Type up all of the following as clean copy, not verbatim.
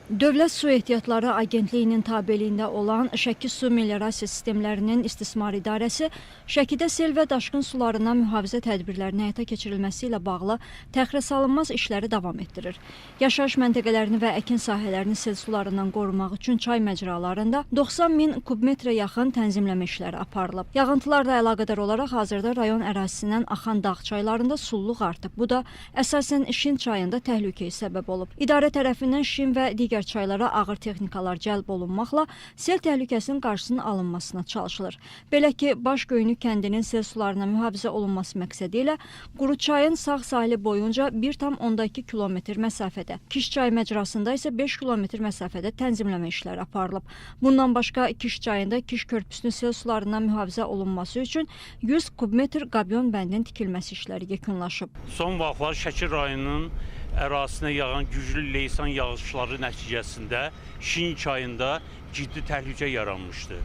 Dövlət Su Ehtiyatları Agentliyinin tabeliyində olan Şəki Su Meliorasiya Sistemlərinin İstismar İdarəsi Şəkidə sel və daşqın sularından mühafizə tədbirlərinin həyata keçirilməsi ilə bağlı təxirəsalınmaz işləri davam etdirir. Yaşayış məntəqələrini və əkin sahələrini sel sularından qorumaq üçün çay məcralarında 90 min kubmetrə yaxın tənzimləmə işləri aparılıb. Yağıntılarla əlaqədar olaraq hazırda rayon ərazisindən axan dağ çaylarında sulluq artıb. Bu da əsasən Şin çayında təhlükəyə səbəb olub. İdarə tərəfindən Şin və digər çaylara ağır texnikalar cəlb olunmaqla sel təhlükəsinin qarşısının alınmasına çalışılır. Belə ki, Başgöyünlük kəndinin sel sularına mühafizə olunması məqsədi ilə Quruçayın sağ sahili boyunca 1,2 kilometr məsafədə, Kiş çayı məcrasında isə 5 kilometr məsafədə tənzimləmə işləri aparılıb. Bundan başqa Kiş çayında Kiş körpüsünün sel sularından mühafizə olunması üçün 100 kubmetr qabyon bəndinin tikilməsi işləri yekunlaşıb. Son vaxtlar Şəki rayonunun ərazisinə yağan güclü leysan yağışları nəticəsində Şin çayında ciddi təhlükə yaranmışdı.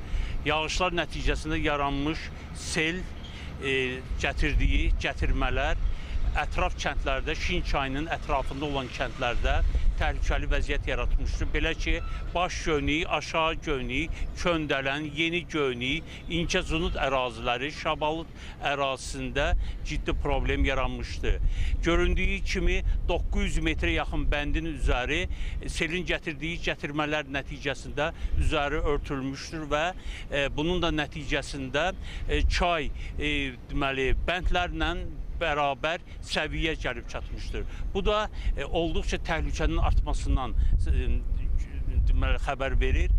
Yağışlar nəticəsində yaranmış sel gətirdiyi gətirmələr ətraf kəndlərdə, Şin çayının ətrafında olan kəndlərdə təhlükəli vəziyyət yaratmışdır. Belə ki, Baş Göynük, Aşağı Göynük, Köndələn, Yeni Göynük, İncəzunut əraziləri, Şabalıd ərazisində ciddi problem yaranmışdır. Göründüyü kimi 900 metrə yaxın bəndin üzəri selin gətirdiyi gətirmələr nəticəsində üzəri örtülmüşdür və bunun da nəticəsində çay deməli bəndlərlə bərabər səviyyə gəlib çatmışdır. Bu da olduqca təhlükənin artmasından xəbər verir.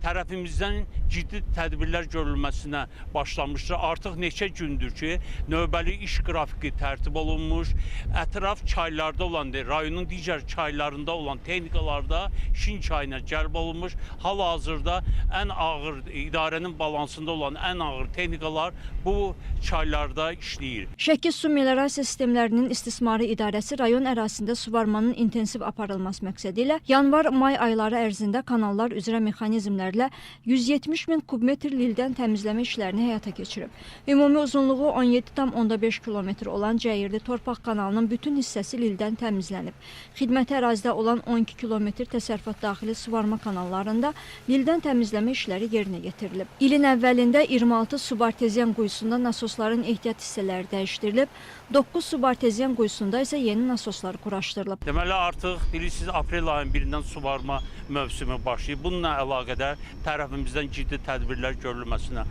Tərəfimizdən ciddi tədbirlər görülməsinə başlamışdır. Artıq neçə gündür ki, növbəli iş qrafiki tərtib olunmuş, ətraf çaylarda olan, rayonun digər çaylarında olan texnikalarda Şin çayına cəlb olunmuş. Hal-hazırda ən ağır, idarənin balansında olan ən ağır texnikalar bu çaylarda işləyir. Şəki Su Meliorasiya Sistemlərinin İstismarı İdarəsi rayon ərazisində suvarmanın intensiv aparılması məqsədi ilə yanvar-may ayları ərzində kanallar üzrə mexanizmlərlə 170 min kubmetr lildən təmizləmə işlərini həyata keçirib. Ümumi uzunluğu 17,5 kilometr olan Cəyirli Torpaq kanalının bütün hissəsi lildən təmizlənib. Xidməti ərazidə olan 12 kilometr təsərrüfat daxili suvarma kanallarında lildən təmizləmə işləri yerinə yetirilib. İlin əvvəlində 26 subarteziyan quyusunda nasosların ehtiyat hissələri dəyişdirilib, 9 subarteziyan quyusunda isə yeni nasoslar quraşdırılıb. Deməli, artıq bilirsiniz, aprel ayının birindən suvarma mövsümü başlayıb. Bununla əlaqədar tərəfimizdən ciddi tədbirlər görülməsinə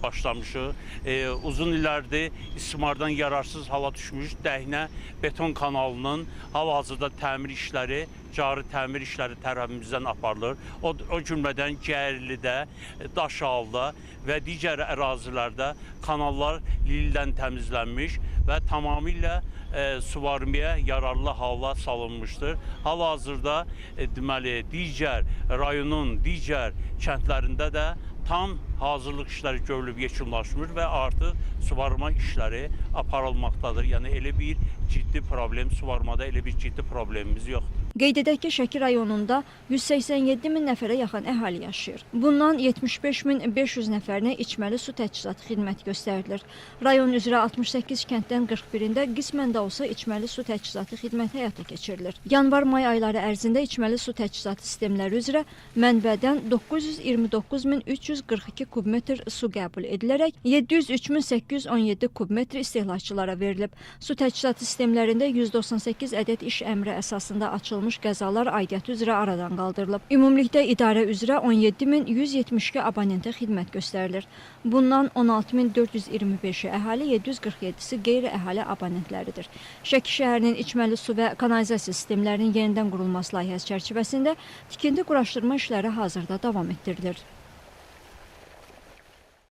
başlamışıq. Uzun illərdir istismardan yararsız hala düşmüş Dəhnə beton kanalının hal-hazırda təmir işləri, cari təmir işləri tərəfimizdən aparılır. O cümlədən Cəyirlidə, Daşalda və digər ərazilərdə kanallar lildən təmizlənmiş və tamamilə suvarmaya yararlı hala salınmışdır. Hal-hazırda deməli, digər rayonun digər kəndlərində də tam hazırlıq işləri görülüb yekunlaşmış və artıq suvarma işləri aparılmaqdadır. Yəni elə bir ciddi problem, suvarmada elə bir ciddi problemimiz yoxdur. Qeyd edək ki, Şəki rayonunda 187 min nəfərə yaxın əhali yaşayır. Bundan 75.500 nəfərinə içməli su təchizatı xidmət göstərilir. Rayon üzrə 68 kənddən 41-də qismən də olsa içməli su təchizatı xidməti həyata keçirilir. Yanvar-may ayları ərzində içməli su təchizatı sistemləri üzrə mənbədən 929.342 kubmetr su qəbul edilərək 703.817 kubmetr istehlakçılara verilib. Su təchizatı sistemlərində 198 ədəd iş əmri əsasında açılmış qəzalar aidiyyatı üzrə aradan qaldırılıb. Ümumilikdə idarə üzrə 17.172 abonentə xidmət göstərilir. Bundan 16.425-i əhali, 747-si qeyri-əhali abonentləridir. Şəki şəhərinin içməli su və kanalizasiya sistemlərinin yenidən qurulması layihəsi çərçivəsində tikinti quraşdırma işləri hazırda davam etdirilir.